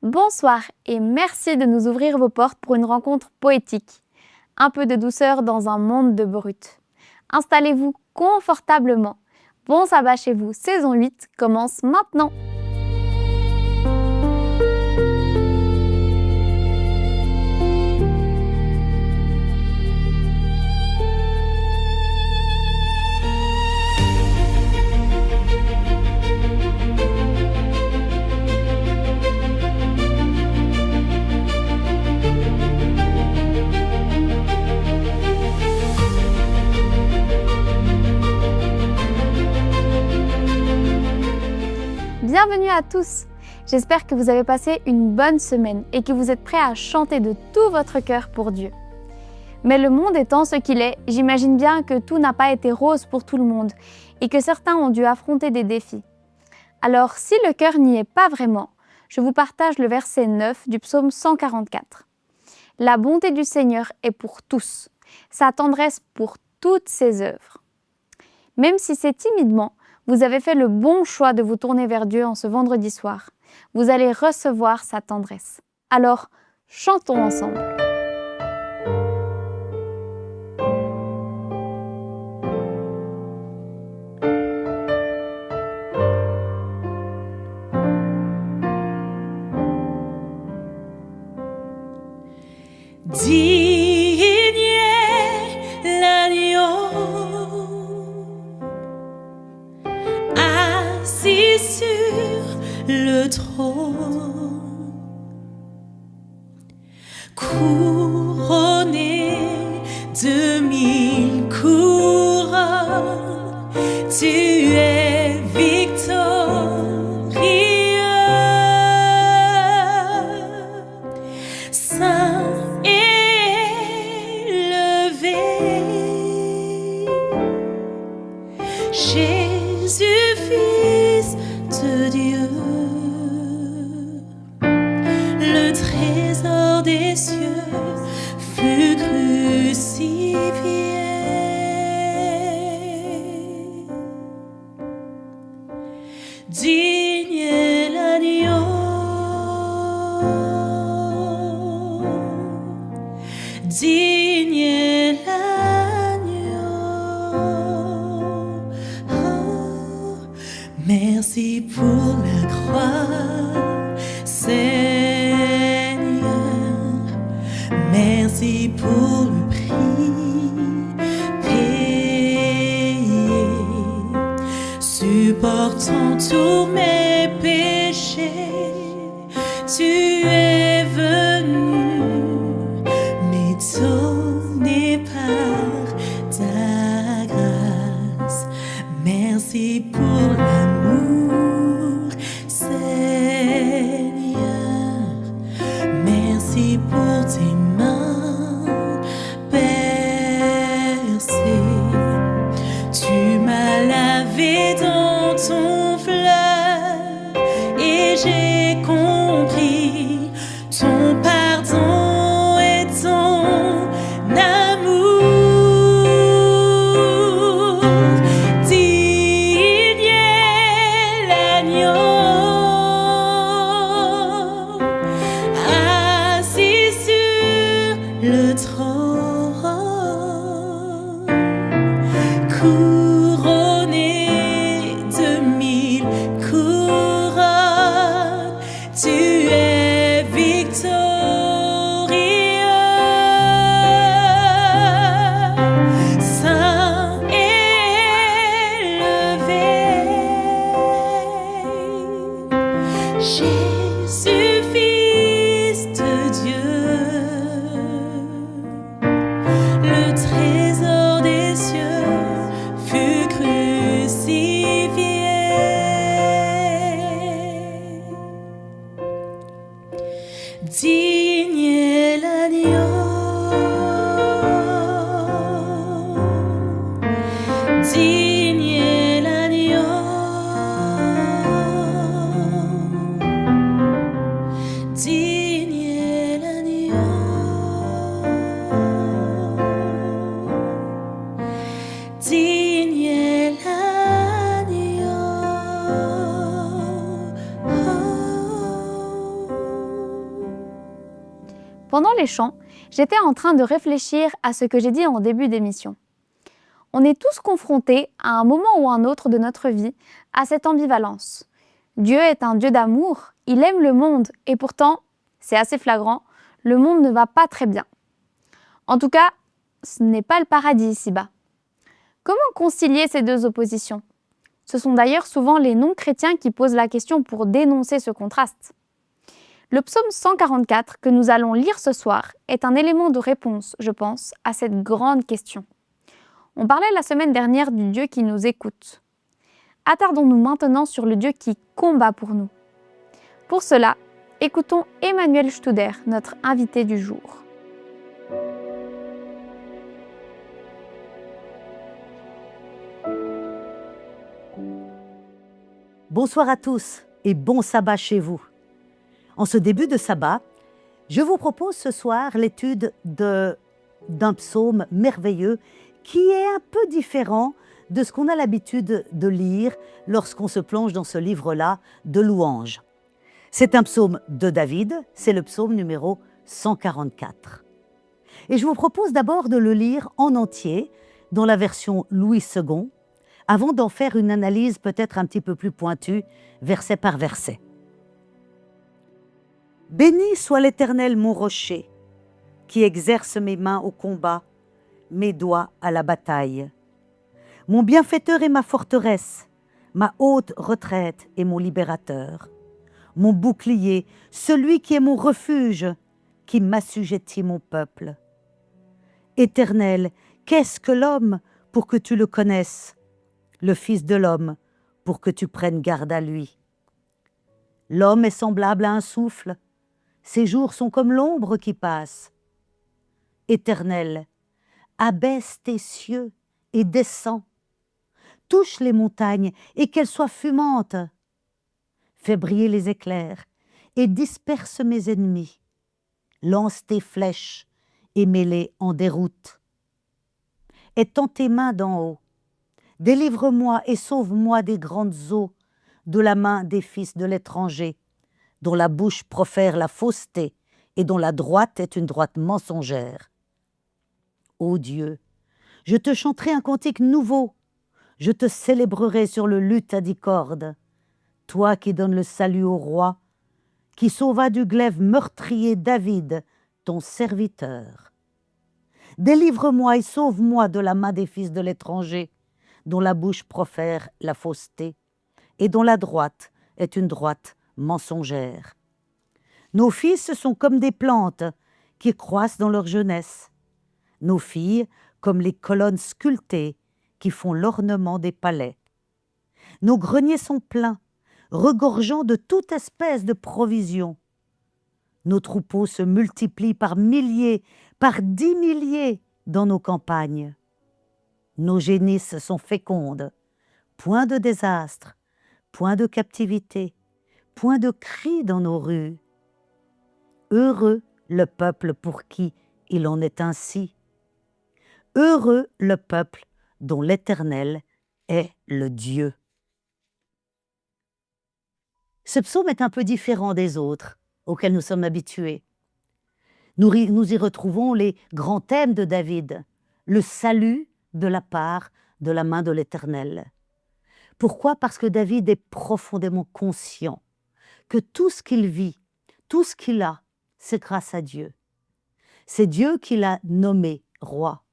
Bonsoir et merci de nous ouvrir vos portes pour une rencontre poétique. Un peu de douceur dans un monde de brut. Installez-vous confortablement. Bon sabbat chez vous, saison 8 commence maintenant. Bienvenue à tous. J'espère que vous avez passé une bonne semaine et que vous êtes prêts à chanter de tout votre cœur pour Dieu. Mais le monde étant ce qu'il est, j'imagine bien que tout n'a pas été rose pour tout le monde et que certains ont dû affronter des défis. Alors, si le cœur n'y est pas vraiment, je vous partage le verset 9 du psaume 144. La bonté du Seigneur est pour tous, sa tendresse pour toutes ses œuvres. Même si c'est timidement, vous avez fait le bon choix de vous tourner vers Dieu en ce vendredi soir. Vous allez recevoir sa tendresse. Alors, chantons ensemble. Digne est l'agneau assis sur le trône, couronné de 1000 couronnes, tu es victorieux. Saint élevé, Jésus, Fils de Dieu, le trésor des cieux fut crucifié. Digne est l'agneau, digne est l'agneau. Oh, merci pour la croix, Seigneur. Merci pour le prix payé, supportant tous mes péchés. Tu es venu m'étonner par ta grâce. Merci pour l'amour, Seigneur. Merci pour tes mains percées. Tu m'as lavé dans ton fleuve et j'ai compris ton pardon et ton amour. Digne est l'agneau assis sur le trône, couronné de 1000 couronnes, tu es victorieux. Saint élevé, Jésus, Fils de Dieu, le trésor des cieux fut crucifié. Digne est l'agneau, digne est l'agneau, digne est l'agneau, digne est l'agneau. Oh. Pendant les chants, j'étais en train de réfléchir à ce que j'ai dit en début d'émission. On est tous confrontés, à un moment ou un autre de notre vie, à cette ambivalence. Dieu est un Dieu d'amour, il aime le monde, et pourtant, c'est assez flagrant, le monde ne va pas très bien. En tout cas, ce n'est pas le paradis ici-bas. Comment concilier ces deux oppositions ? Ce sont d'ailleurs souvent les non-chrétiens qui posent la question pour dénoncer ce contraste. Le psaume 144 que nous allons lire ce soir est un élément de réponse, je pense, à cette grande question. On parlait la semaine dernière du Dieu qui nous écoute. Attardons-nous maintenant sur le Dieu qui combat pour nous. Pour cela, écoutons Emmanuel Studer, notre invité du jour. Bonsoir à tous et bon sabbat chez vous. En ce début de sabbat, je vous propose ce soir l'étude d'un psaume merveilleux qui est un peu différent de ce qu'on a l'habitude de lire lorsqu'on se plonge dans ce livre-là de louanges. C'est un psaume de David, c'est le psaume numéro 144. Et je vous propose d'abord de le lire en entier dans la version Louis II, avant d'en faire une analyse peut-être un petit peu plus pointue, verset par verset. Béni soit l'Éternel mon rocher, qui exerce mes mains au combat, mes doigts à la bataille. Mon bienfaiteur est ma forteresse, ma haute retraite est mon libérateur. Mon bouclier, celui qui est mon refuge, qui m'assujettit mon peuple. Éternel, qu'est-ce que l'homme pour que tu le connaisses ? Le Fils de l'homme pour que tu prennes garde à lui. L'homme est semblable à un souffle, ses jours sont comme l'ombre qui passe. Éternel, abaisse tes cieux et descends. Touche les montagnes et qu'elles soient fumantes. Fais briller les éclairs et disperse mes ennemis. Lance tes flèches et mets-les en déroute. Étends tes mains d'en haut. Délivre-moi et sauve-moi des grandes eaux, de la main des fils de l'étranger, dont la bouche profère la fausseté et dont la droite est une droite mensongère. Ô Dieu, je te chanterai un cantique nouveau, je te célébrerai sur le luth à 10 cordes, toi qui donnes le salut au roi, qui sauva du glaive meurtrier David, ton serviteur. Délivre-moi et sauve-moi de la main des fils de l'étranger, dont la bouche profère la fausseté, et dont la droite est une droite mensongère. Nos fils sont comme des plantes qui croissent dans leur jeunesse, nos filles comme les colonnes sculptées qui font l'ornement des palais. Nos greniers sont pleins, regorgeant de toute espèce de provisions. Nos troupeaux se multiplient par milliers, par 10 milliers dans nos campagnes. Nos génisses sont fécondes, point de désastre, point de captivité, point de cris dans nos rues. Heureux le peuple pour qui il en est ainsi. Heureux le peuple dont l'Éternel est le Dieu. Ce psaume est un peu différent des autres auxquels nous sommes habitués. Nous y retrouvons les grands thèmes de David, le salut de la part de la main de l'Éternel. Pourquoi ? Parce que David est profondément conscient que tout ce qu'il vit, tout ce qu'il a, c'est grâce à Dieu. C'est Dieu qui l'a nommé roi.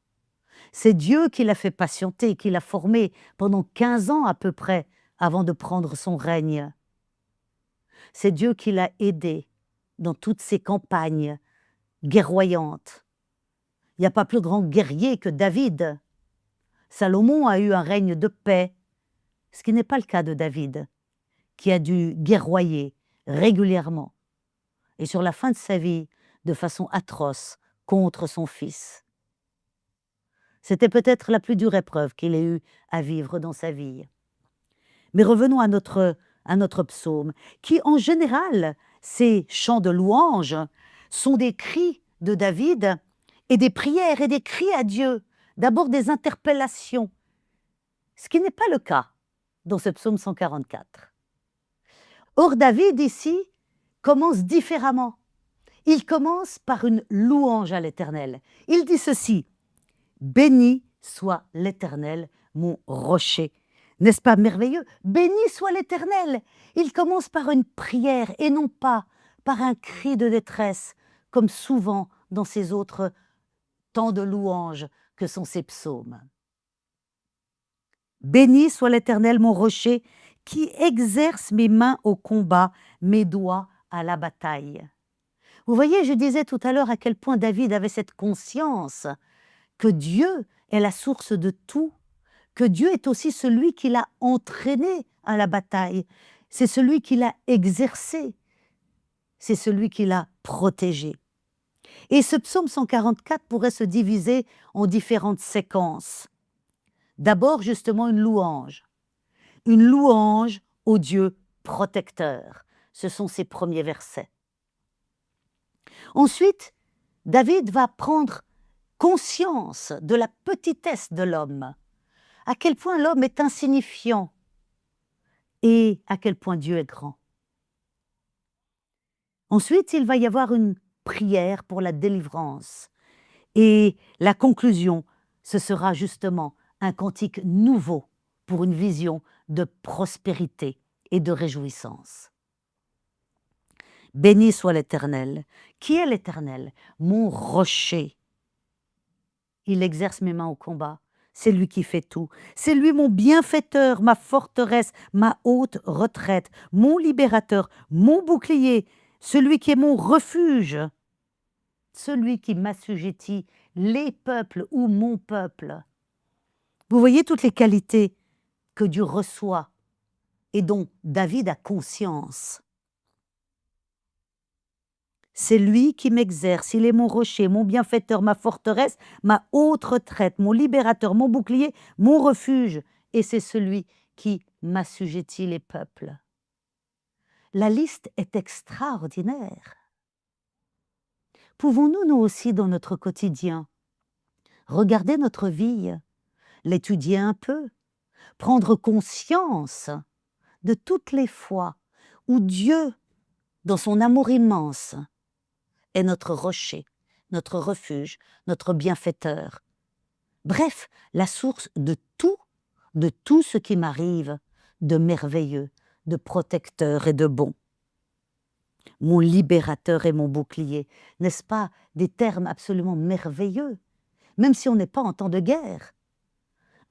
C'est Dieu qui l'a fait patienter, qui l'a formé pendant 15 ans à peu près avant de prendre son règne. C'est Dieu qui l'a aidé dans toutes ses campagnes guerroyantes. Il n'y a pas plus grand guerrier que David. Salomon a eu un règne de paix, ce qui n'est pas le cas de David, qui a dû guerroyer régulièrement, et sur la fin de sa vie, de façon atroce, contre son fils. C'était peut-être la plus dure épreuve qu'il ait eu à vivre dans sa vie. Mais revenons à notre psaume, qui en général, ces chants de louange, sont des cris de David et des prières et des cris à Dieu, d'abord des interpellations, ce qui n'est pas le cas dans ce psaume 144. Or, David ici commence différemment. il commence par une louange à l'Éternel. Il dit ceci, « Béni soit l'Éternel, mon rocher ». N'est-ce pas merveilleux? Béni soit l'Éternel. Il commence par une prière et non pas par un cri de détresse, comme souvent dans ces autres temps de louange que sont ces psaumes. Béni soit l'Éternel, mon rocher, qui exerce mes mains au combat, mes doigts à la bataille. Vous voyez, je disais tout à l'heure à quel point David avait cette conscience que Dieu est la source de tout, que Dieu est aussi celui qui l'a entraîné à la bataille, c'est celui qui l'a exercé, c'est celui qui l'a protégé. Et ce psaume 144 pourrait se diviser en différentes séquences. D'abord, justement, une louange au Dieu protecteur. Ce sont ses premiers versets. Ensuite, David va prendre conscience de la petitesse de l'homme, à quel point l'homme est insignifiant et à quel point Dieu est grand. Ensuite, il va y avoir une prière pour la délivrance et la conclusion, ce sera justement un cantique nouveau pour une vision de prospérité et de réjouissance. Béni soit l'Éternel. Qui est l'Éternel? Mon rocher. Il exerce mes mains au combat. C'est lui qui fait tout. C'est lui mon bienfaiteur, ma forteresse, ma haute retraite, mon libérateur, mon bouclier, celui qui est mon refuge, celui qui m'assujettit, les peuples ou mon peuple. Vous voyez toutes les qualités que Dieu reçoit et dont David a conscience. C'est lui qui m'exerce, il est mon rocher, mon bienfaiteur, ma forteresse, ma haute retraite, mon libérateur, mon bouclier, mon refuge, et c'est celui qui m'assujettit les peuples. La liste est extraordinaire. Pouvons-nous, nous aussi, dans notre quotidien, regarder notre vie, l'étudier un peu, prendre conscience de toutes les fois où Dieu, dans son amour immense, est notre rocher, notre refuge, notre bienfaiteur. Bref, la source de tout ce qui m'arrive de merveilleux, de protecteur et de bon. Mon libérateur et mon bouclier, n'est-ce pas des termes absolument merveilleux, même si on n'est pas en temps de guerre.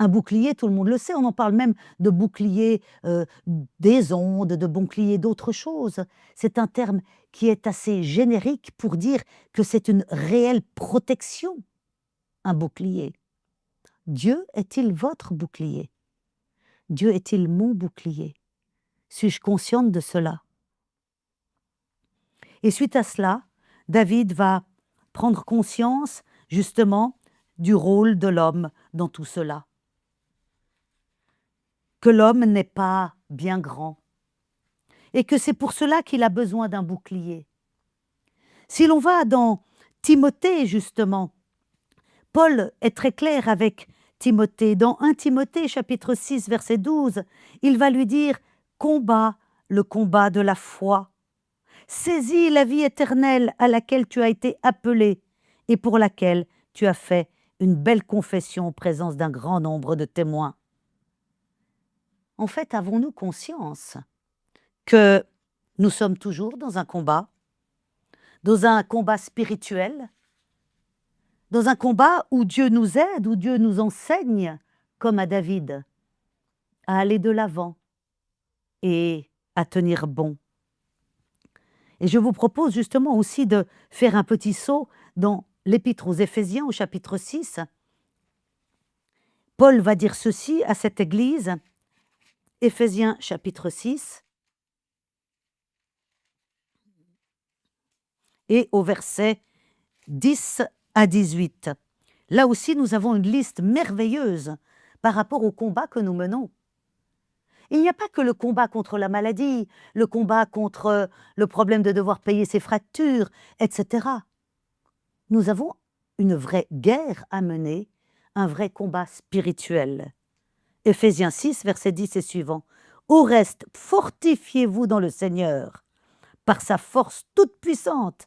Un bouclier, tout le monde le sait, on en parle même de bouclier des ondes, de bouclier d'autres choses. C'est un terme qui est assez générique pour dire que c'est une réelle protection, un bouclier. Dieu est-il votre bouclier? Dieu est-il mon bouclier? Suis-je consciente de cela? Et suite à cela, David va prendre conscience justement du rôle de l'homme dans tout cela. Que l'homme n'est pas bien grand et que c'est pour cela qu'il a besoin d'un bouclier. Si l'on va dans Timothée, justement, Paul est très clair avec Timothée. Dans 1 Timothée, chapitre 6, verset 12, il va lui dire « Combat le combat de la foi, saisis la vie éternelle à laquelle tu as été appelé et pour laquelle tu as fait une belle confession en présence d'un grand nombre de témoins. » En fait, avons-nous conscience que nous sommes toujours dans un combat spirituel, dans un combat où Dieu nous aide, où Dieu nous enseigne, comme à David, à aller de l'avant et à tenir bon. Et je vous propose justement aussi de faire un petit saut dans l'Épître aux Éphésiens au chapitre 6. Paul va dire ceci à cette église, Éphésiens chapitre 6, et au verset 10 à 18. Là aussi, nous avons une liste merveilleuse par rapport au combat que nous menons. Il n'y a pas que le combat contre la maladie, le combat contre le problème de devoir payer ses fractures, etc. Nous avons une vraie guerre à mener, un vrai combat spirituel. Éphésiens 6, verset 10 et suivant. « Au reste, fortifiez-vous dans le Seigneur, par sa force toute puissante.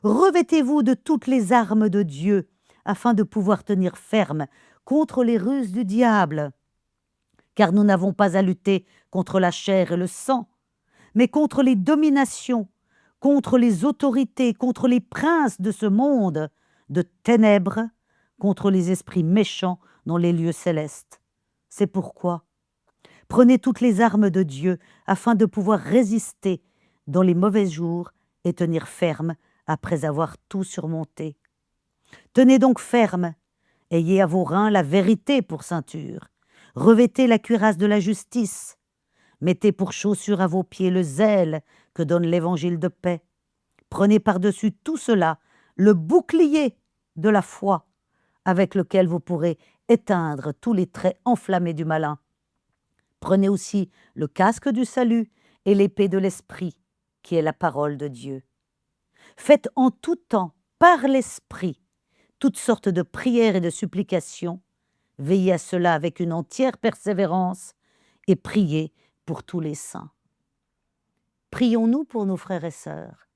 Revêtez-vous de toutes les armes de Dieu, afin de pouvoir tenir ferme contre les ruses du diable. Car nous n'avons pas à lutter contre la chair et le sang, mais contre les dominations, contre les autorités, contre les princes de ce monde de ténèbres, contre les esprits méchants dans les lieux célestes. C'est pourquoi prenez toutes les armes de Dieu afin de pouvoir résister dans les mauvais jours et tenir ferme après avoir tout surmonté. Tenez donc ferme, ayez à vos reins la vérité pour ceinture, revêtez la cuirasse de la justice, mettez pour chaussure à vos pieds le zèle que donne l'évangile de paix. Prenez par-dessus tout cela le bouclier de la foi, avec lequel vous pourrez éteindre tous les traits enflammés du malin. Prenez aussi le casque du salut et l'épée de l'esprit, qui est la parole de Dieu. Faites en tout temps, par l'esprit, toutes sortes de prières et de supplications. Veillez à cela avec une entière persévérance et priez pour tous les saints. Prions-nous pour nos frères et sœurs.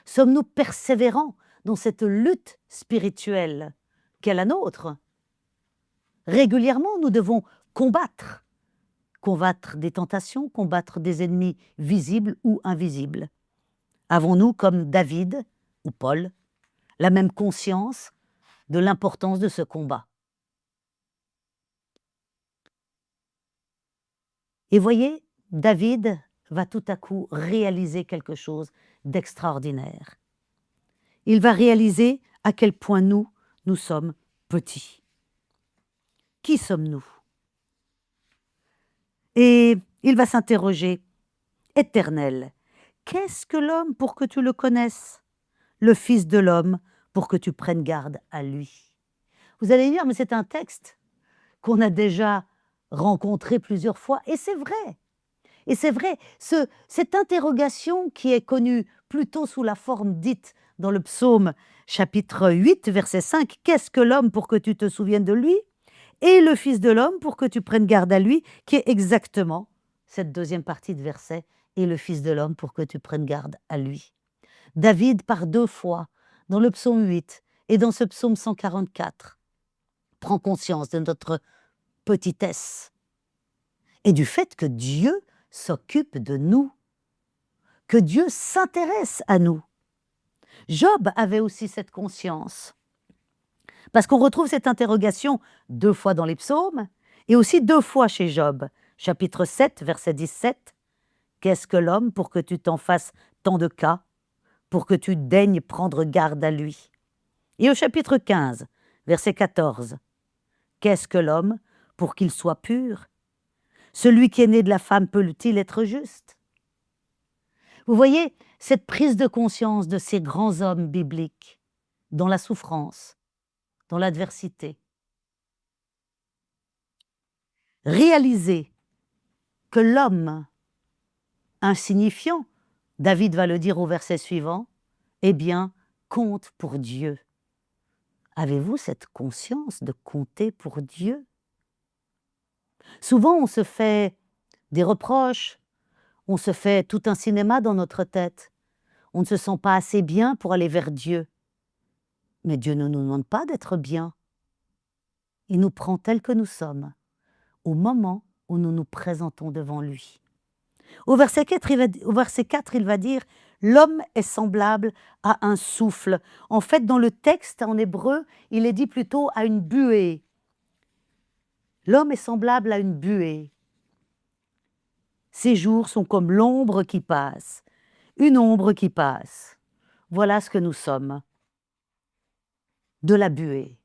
Sommes-nous persévérants dans cette lutte spirituelle qu'est la nôtre? Régulièrement, nous devons combattre des tentations, combattre des ennemis visibles ou invisibles. Avons-nous, comme David ou Paul, la même conscience de l'importance de ce combat? Et voyez, David va tout à coup réaliser quelque chose d'extraordinaire. Il va réaliser à quel point nous sommes petits. Qui sommes-nous? Et il va s'interroger, Éternel, qu'est-ce que l'homme pour que tu le connaisses? Le Fils de l'homme pour que tu prennes garde à lui. Vous allez dire, mais c'est un texte qu'on a déjà rencontré plusieurs fois, et c'est vrai. Et c'est vrai, cette interrogation qui est connue plutôt sous la forme dite dans le psaume chapitre 8, verset 5, « Qu'est-ce que l'homme pour que tu te souviennes de lui ?» et le Fils de l'homme pour que tu prennes garde à lui, qui est exactement cette deuxième partie de verset, « et le Fils de l'homme pour que tu prennes garde à lui ». David, par 2 fois, dans le psaume 8 et dans ce psaume 144, prend conscience de notre petitesse et du fait que Dieu s'occupe de nous, que Dieu s'intéresse à nous. Job avait aussi cette conscience, parce qu'on retrouve cette interrogation 2 fois dans les psaumes et aussi 2 fois chez Job. Chapitre 7, verset 17, « Qu'est-ce que l'homme pour que tu t'en fasses tant de cas, pour que tu daignes prendre garde à lui ?» Et au chapitre 15, verset 14, « Qu'est-ce que l'homme pour qu'il soit pur? Celui qui est né de la femme peut-il être juste? » Vous voyez, cette prise de conscience de ces grands hommes bibliques, dans la souffrance, dans l'adversité. Réaliser que l'homme insignifiant, David va le dire au verset suivant, eh bien, compte pour Dieu. Avez-vous cette conscience de compter pour Dieu? Souvent, on se fait des reproches, on se fait tout un cinéma dans notre tête. On ne se sent pas assez bien pour aller vers Dieu. Mais Dieu ne nous demande pas d'être bien. Il nous prend tels que nous sommes, au moment où nous nous présentons devant lui. Au verset 4, il va dire « L'homme est semblable à un souffle ». En fait, dans le texte en hébreu, il est dit plutôt à une buée. L'homme est semblable à une buée. Ses jours sont comme l'ombre qui passe, une ombre qui passe. Voilà ce que nous sommes. De la buée.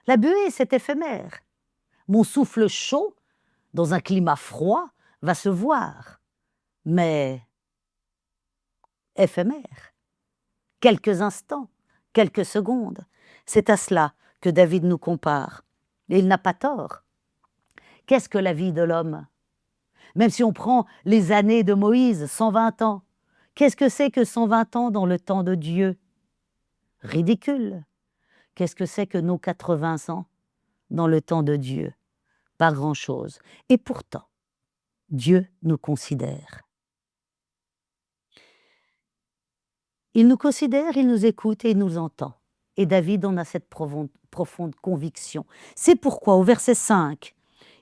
La buée, c'est éphémère. Mon souffle chaud, dans un climat froid, va se voir, mais éphémère. Quelques instants, quelques secondes. C'est à cela que David nous compare. Et il n'a pas tort. Qu'est-ce que la vie de l'homme? Même si on prend les années de Moïse, 120 ans, qu'est-ce que c'est que 120 ans dans le temps de Dieu? Ridicule. Qu'est-ce que c'est que nos 80 ans dans le temps de Dieu? Pas grand-chose. Et pourtant, Dieu nous considère. Il nous considère, il nous écoute et il nous entend. Et David en a cette profonde conviction. C'est pourquoi au verset 5,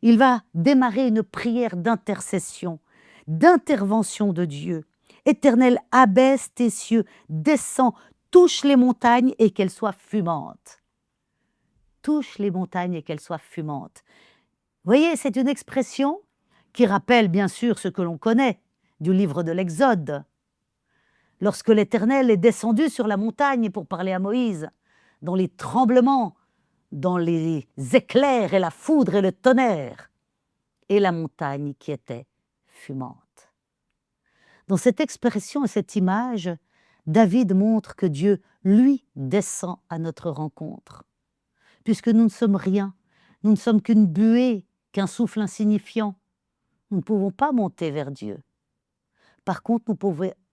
il va démarrer une prière d'intercession, d'intervention de Dieu. Éternel, abaisse tes cieux, descends, touche les montagnes et qu'elles soient fumantes. Touche les montagnes et qu'elles soient fumantes. Vous voyez, c'est une expression qui rappelle bien sûr ce que l'on connaît du livre de l'Exode. Lorsque l'Éternel est descendu sur la montagne pour parler à Moïse, dans les tremblements, dans les éclairs et la foudre et le tonnerre, et la montagne qui était fumante. Dans cette expression et cette image, David montre que Dieu, lui, descend à notre rencontre. Puisque nous ne sommes rien, nous ne sommes qu'une buée, qu'un souffle insignifiant, nous ne pouvons pas monter vers Dieu. Par contre,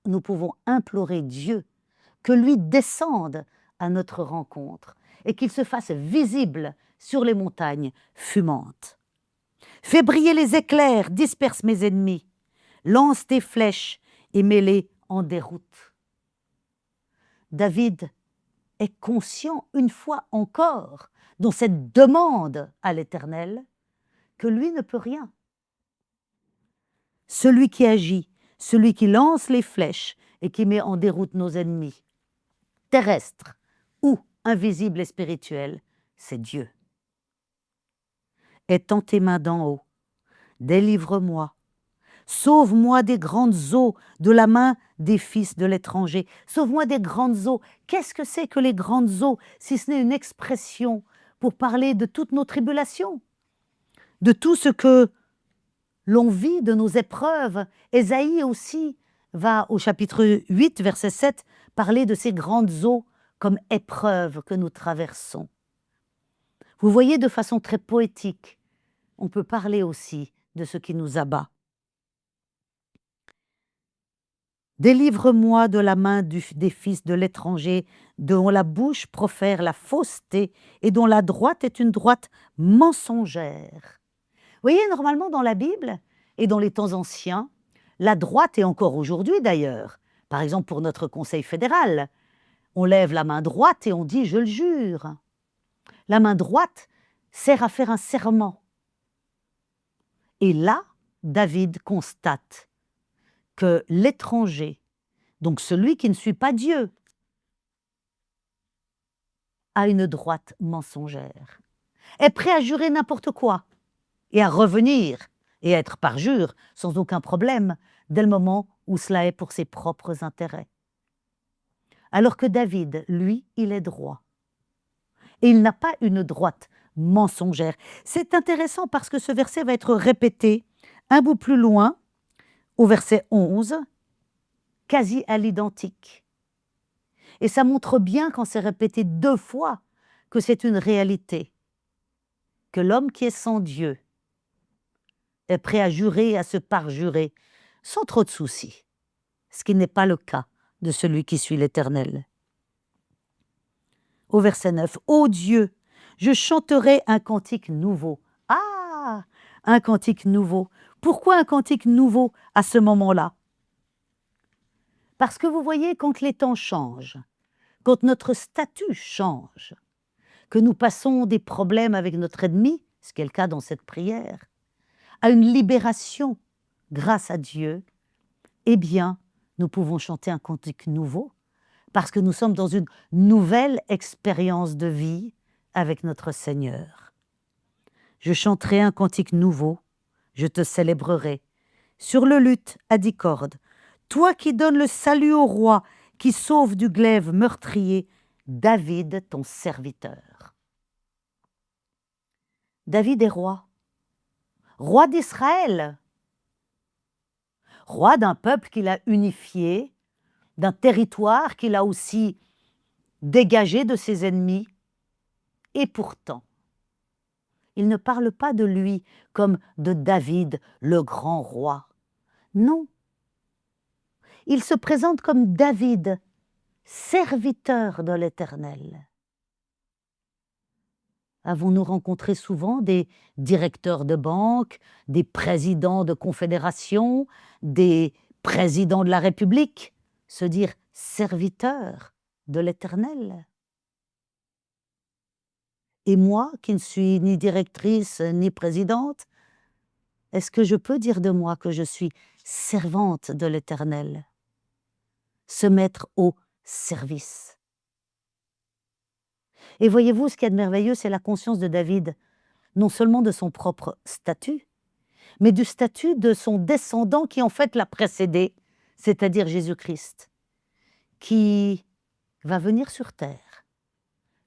nous pouvons implorer Dieu que lui descende à notre rencontre et qu'il se fasse visible sur les montagnes fumantes. Fais briller les éclairs, disperse mes ennemis, lance tes flèches et mets-les en déroute. David est conscient une fois encore dans cette demande à l'Éternel que lui ne peut rien. Celui qui agit, celui qui lance les flèches et qui met en déroute nos ennemis, terrestres ou invisibles et spirituels, c'est Dieu. Étends tes mains d'en haut, délivre-moi, sauve-moi des grandes eaux de la main des fils de l'étranger. Sauve-moi des grandes eaux. Qu'est-ce que c'est que les grandes eaux, si ce n'est une expression pour parler de toutes nos tribulations, de tout ce que l'on vit, de nos épreuves. Ésaïe aussi va au chapitre 8, verset 7, parler de ces grandes eaux comme épreuves que nous traversons. Vous voyez, de façon très poétique, on peut parler aussi de ce qui nous abat. Délivre-moi de la main des fils de l'étranger, dont la bouche profère la fausseté et dont la droite est une droite mensongère. Vous voyez, normalement dans la Bible et dans les temps anciens, la droite, et encore aujourd'hui d'ailleurs, par exemple pour notre Conseil fédéral, on lève la main droite et on dit « je le jure ». La main droite sert à faire un serment. Et là, David constate que l'étranger, donc celui qui ne suit pas Dieu, a une droite mensongère, est prêt à jurer n'importe quoi et à revenir et à être parjure sans aucun problème dès le moment où cela est pour ses propres intérêts. Alors que David, lui, il est droit. Et il n'a pas une droite mensongère. C'est intéressant parce que ce verset va être répété un bout plus loin, au verset 11, quasi à l'identique. Et ça montre bien, quand c'est répété 2 fois, que c'est une réalité, que l'homme qui est sans Dieu est prêt à jurer et à se parjurer sans trop de soucis, ce qui n'est pas le cas de celui qui suit l'Éternel. Au verset 9, « Ô Dieu, je chanterai un cantique nouveau. » Ah, un cantique nouveau. Pourquoi un cantique nouveau à ce moment-là? Parce que vous voyez, quand les temps changent, quand notre statut change, que nous passons des problèmes avec notre ennemi, ce qui est le cas dans cette prière, à une libération grâce à Dieu, eh bien, nous pouvons chanter un cantique nouveau, parce que nous sommes dans une nouvelle expérience de vie avec notre Seigneur. Je chanterai un cantique nouveau, je te célébrerai. Sur le luth à 10 cordes, toi qui donnes le salut au roi, qui sauve du glaive meurtrier, David, ton serviteur. David est roi, roi d'Israël, roi d'un peuple qu'il a unifié, d'un territoire qu'il a aussi dégagé de ses ennemis. Et pourtant, il ne parle pas de lui comme de David, le grand roi. Non. Il se présente comme David, serviteur de l'Éternel. Avons-nous rencontré souvent des directeurs de banque, des présidents de confédération, des présidents de la République? se dire serviteur de l'Éternel. Et moi, qui ne suis ni directrice ni présidente, est-ce que je peux dire de moi que je suis servante de l'Éternel? Se mettre au service. Et voyez-vous, ce qu'il y a de merveilleux, c'est la conscience de David, non seulement de son propre statut, mais du statut de son descendant qui en fait l'a précédé, c'est-à-dire Jésus-Christ, qui va venir sur terre,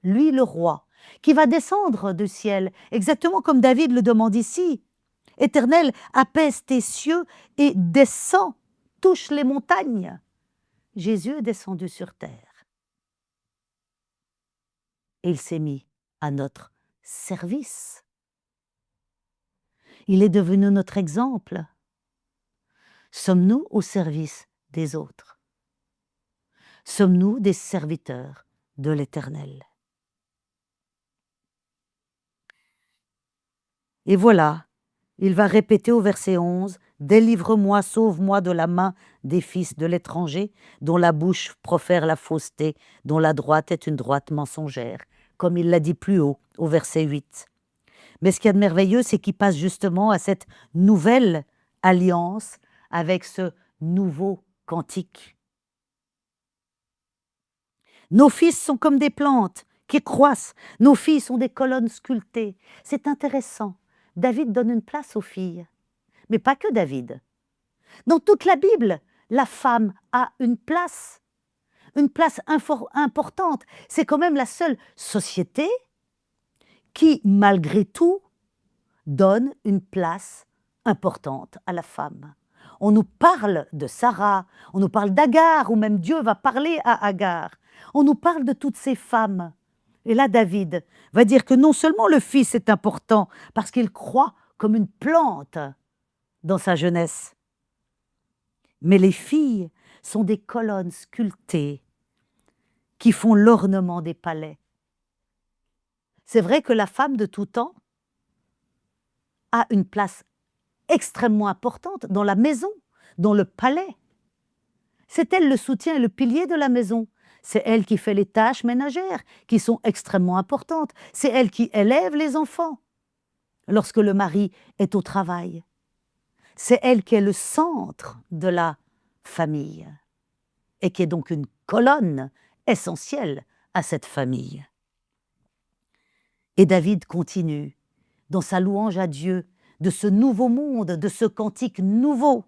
lui le roi, qui va descendre du ciel, exactement comme David le demande ici. Éternel, apaise tes cieux et descends, touche les montagnes. Jésus est descendu sur terre. Et il s'est mis à notre service. Il est devenu notre exemple. Sommes-nous au service des autres? Sommes-nous des serviteurs de l'Éternel? Et voilà, il va répéter au verset 11, « Délivre-moi, sauve-moi de la main des fils de l'étranger, dont la bouche profère la fausseté, dont la droite est une droite mensongère », comme il l'a dit plus haut, au verset 8. Mais ce qu'il y a de merveilleux, c'est qu'il passe justement à cette nouvelle alliance avec ce nouveau cantique. Nos fils sont comme des plantes qui croissent, nos filles sont des colonnes sculptées. C'est intéressant. David donne une place aux filles, mais pas que David. Dans toute la Bible, la femme a une place importante. C'est quand même la seule société qui, malgré tout, donne une place importante à la femme. On nous parle de Sarah, on nous parle d'Agar, ou même Dieu va parler à Agar. On nous parle de toutes ces femmes. Et là, David va dire que non seulement le fils est important, parce qu'il croît comme une plante dans sa jeunesse, mais les filles sont des colonnes sculptées qui font l'ornement des palais. C'est vrai que la femme de tout temps a une place extrêmement importante dans la maison, dans le palais. C'est elle le soutien et le pilier de la maison. C'est elle qui fait les tâches ménagères, qui sont extrêmement importantes. C'est elle qui élève les enfants lorsque le mari est au travail. C'est elle qui est le centre de la famille et qui est donc une colonne essentielle à cette famille. Et David continue dans sa louange à Dieu de ce nouveau monde, de ce cantique nouveau.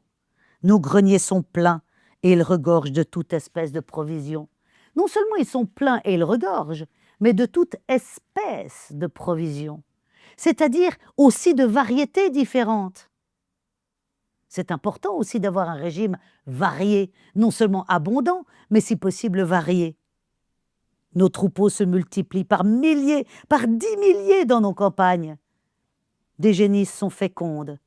Nos greniers sont pleins et ils regorgent de toute espèce de provision. Non seulement ils sont pleins et ils regorgent, mais de toute espèce de provision, c'est-à-dire aussi de variétés différentes. C'est important aussi d'avoir un régime varié, non seulement abondant, mais si possible varié. Nos troupeaux se multiplient par milliers, par 10 milliers dans nos campagnes. Des génisses sont fécondes.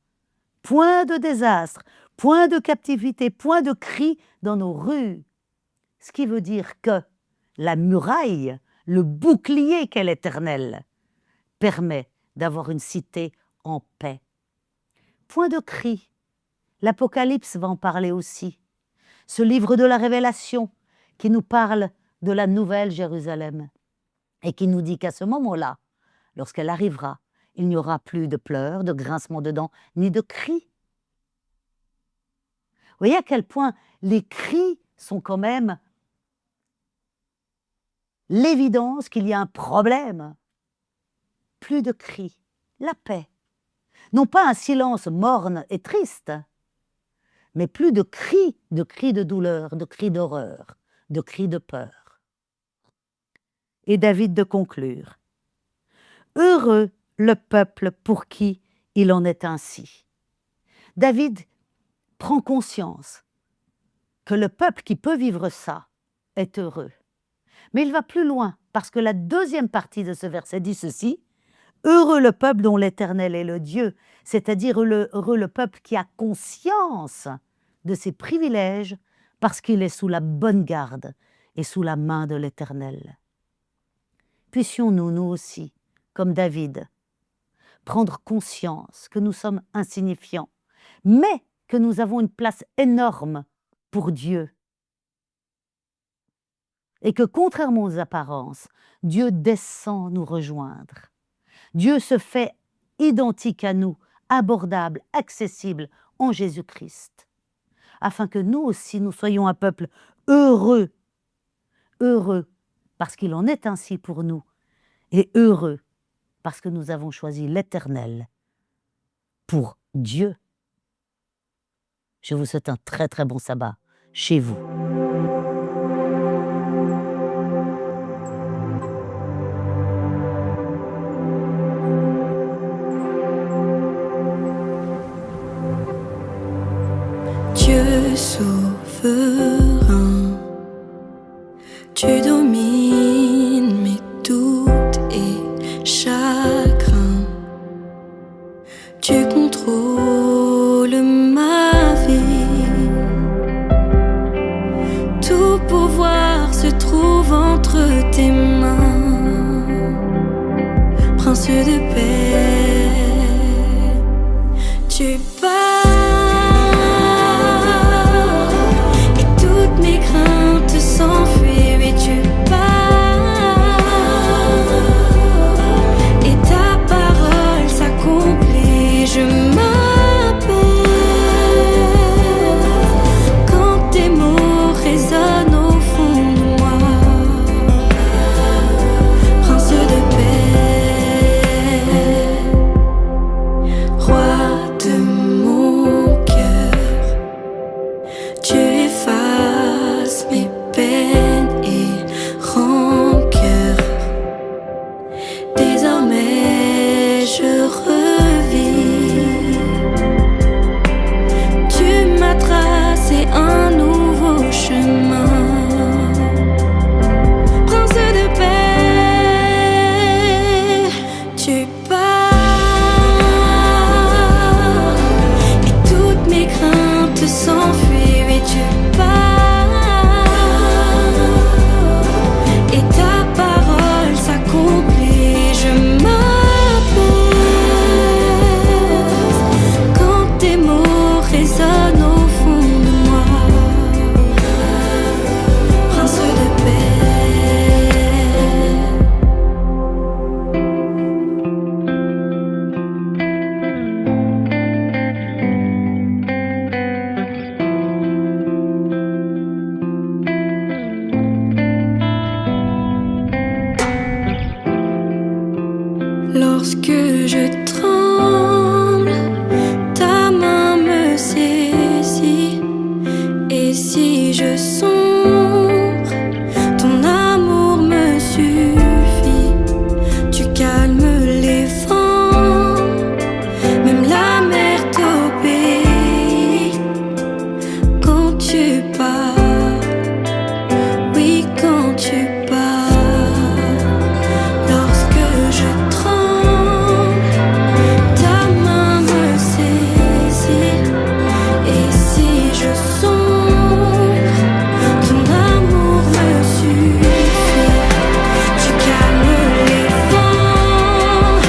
Point de désastre, point de captivité, point de cris dans nos rues. Ce qui veut dire que la muraille, le bouclier qu'est l'Éternel, permet d'avoir une cité en paix. Point de cris. L'Apocalypse va en parler aussi. Ce livre de la Révélation qui nous parle de la nouvelle Jérusalem et qui nous dit qu'à ce moment-là, lorsqu'elle arrivera, il n'y aura plus de pleurs, de grincements de dents, ni de cris. Vous voyez à quel point les cris sont quand même l'évidence qu'il y a un problème. Plus de cris, la paix. Non pas un silence morne et triste, mais plus de cris de douleur, de cris d'horreur, de cris de peur. Et David de conclure. Heureux le peuple pour qui il en est ainsi. David prend conscience que le peuple qui peut vivre ça est heureux. Mais il va plus loin, parce que la deuxième partie de ce verset dit ceci, « Heureux le peuple dont l'Éternel est le Dieu », c'est-à-dire heureux le peuple qui a conscience de ses privilèges parce qu'il est sous la bonne garde et sous la main de l'Éternel. Puissions-nous, nous aussi, comme David, prendre conscience que nous sommes insignifiants, mais que nous avons une place énorme pour Dieu. et que contrairement aux apparences, Dieu descend nous rejoindre. Dieu se fait identique à nous, abordable, accessible en Jésus-Christ, afin que nous aussi, nous soyons un peuple heureux, heureux parce qu'il en est ainsi pour nous, et heureux parce que nous avons choisi l'Éternel pour Dieu. Je vous souhaite un très très bon sabbat chez vous. Dieu souverain, tu domines mes doutes et chagrins. Tu contrôles ma vie. Tout pouvoir se trouve entre tes mains. Prince de paix, tu pars. Mes craintes s'enfuient et tu pars. Et ta parole s'accomplit. Je m'apaise quand tes mots résonnent au fond de moi. Prince de paix, roi de mon cœur, tu effaces mes peines et rancœurs. Désormais je revis. Tu m'as tracé un nouveau chemin. Prince de paix, tu pars. Et toutes mes craintes s'enfuient et tu pars. Et ta parole s'accomplit. Je m'apaise quand tes mots résonnent au fond de moi. Prince de Lorsque je tremble, ta main me saisit. Et si je sombre, ton amour me suffit. Tu calmes les vents, même la mer t'obéit. Quand tu pars, oui, quand tu pars. Lorsque je tremble, ta main me saisit. Et si je sombre, ton amour me suffit. Tu calmes les vents,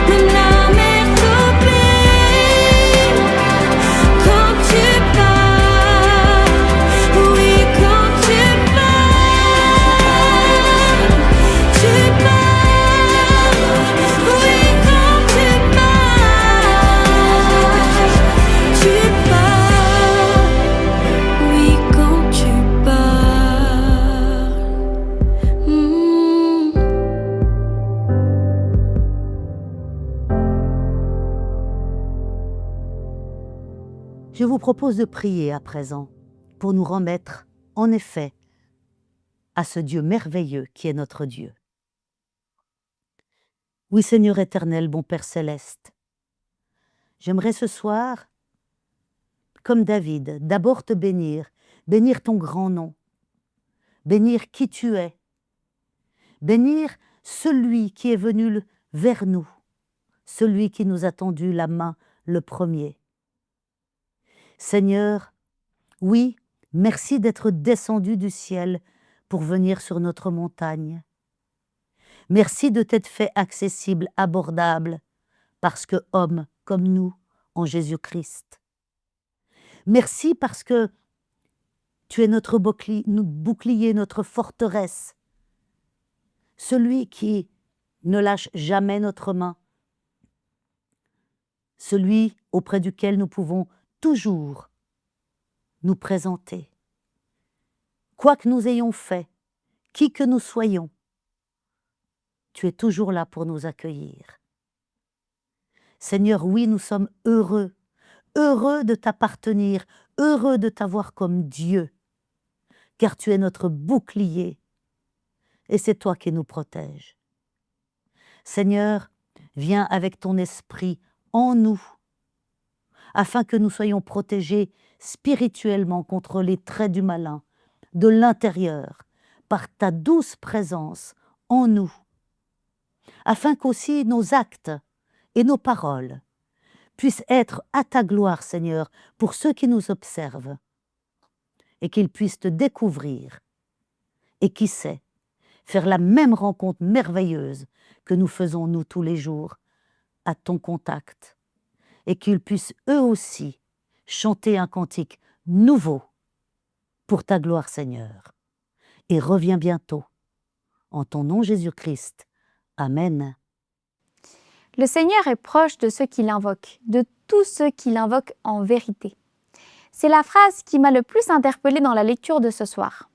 même la mer t'obéit. Quand tu pars, oui, quand tu pars, tu pars, oui, quand tu pars, tu pars, oui, quand tu pars. Je vous propose de prier à présent pour nous remettre, en effet, à ce Dieu merveilleux qui est notre Dieu. Oui, Seigneur éternel, bon Père céleste, j'aimerais ce soir, comme David, d'abord te bénir, bénir ton grand nom, bénir qui tu es, bénir celui qui est venu vers nous, celui qui nous a tendu la main le premier. Seigneur, oui, merci d'être descendu du ciel pour venir sur notre montagne. Merci de t'être fait accessible, abordable, parce que homme comme nous en Jésus-Christ. Merci parce que Tu es notre bouclier, notre forteresse, celui qui ne lâche jamais notre main, celui auprès duquel nous pouvons toujours nous présenter. Quoi que nous ayons fait, qui que nous soyons, tu es toujours là pour nous accueillir. Seigneur, oui, nous sommes heureux, heureux de t'appartenir, heureux de t'avoir comme Dieu, car tu es notre bouclier et c'est toi qui nous protèges. Seigneur, viens avec ton esprit en nous, afin que nous soyons protégés spirituellement contre les traits du malin, de l'intérieur, par ta douce présence en nous, afin qu'aussi nos actes et nos paroles puissent être à ta gloire, Seigneur, pour ceux qui nous observent, et qu'ils puissent te découvrir, et qui sait, faire la même rencontre merveilleuse que nous faisons nous tous les jours, à ton contact, et qu'ils puissent eux aussi chanter un cantique nouveau pour ta gloire, Seigneur. Et reviens bientôt. En ton nom, Jésus-Christ. Amen. Le Seigneur est proche de ceux qui l'invoquent, de tous ceux qui l'invoquent en vérité. C'est la phrase qui m'a le plus interpellée dans la lecture de ce soir.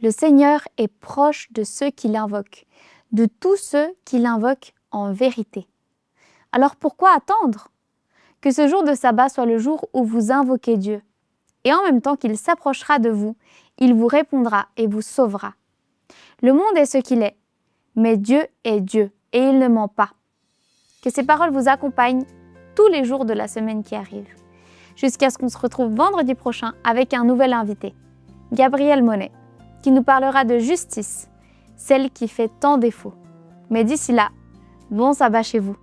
Le Seigneur est proche de ceux qui l'invoquent, de tous ceux qui l'invoquent en vérité. Alors pourquoi attendre? Que ce jour de sabbat soit le jour où vous invoquez Dieu. Et en même temps qu'il s'approchera de vous, il vous répondra et vous sauvera. Le monde est ce qu'il est, mais Dieu est Dieu et il ne ment pas. Que ces paroles vous accompagnent tous les jours de la semaine qui arrive, jusqu'à ce qu'on se retrouve vendredi prochain avec un nouvel invité, Gabriel Monet, qui nous parlera de justice, celle qui fait tant défaut. Mais d'ici là, bon sabbat chez vous.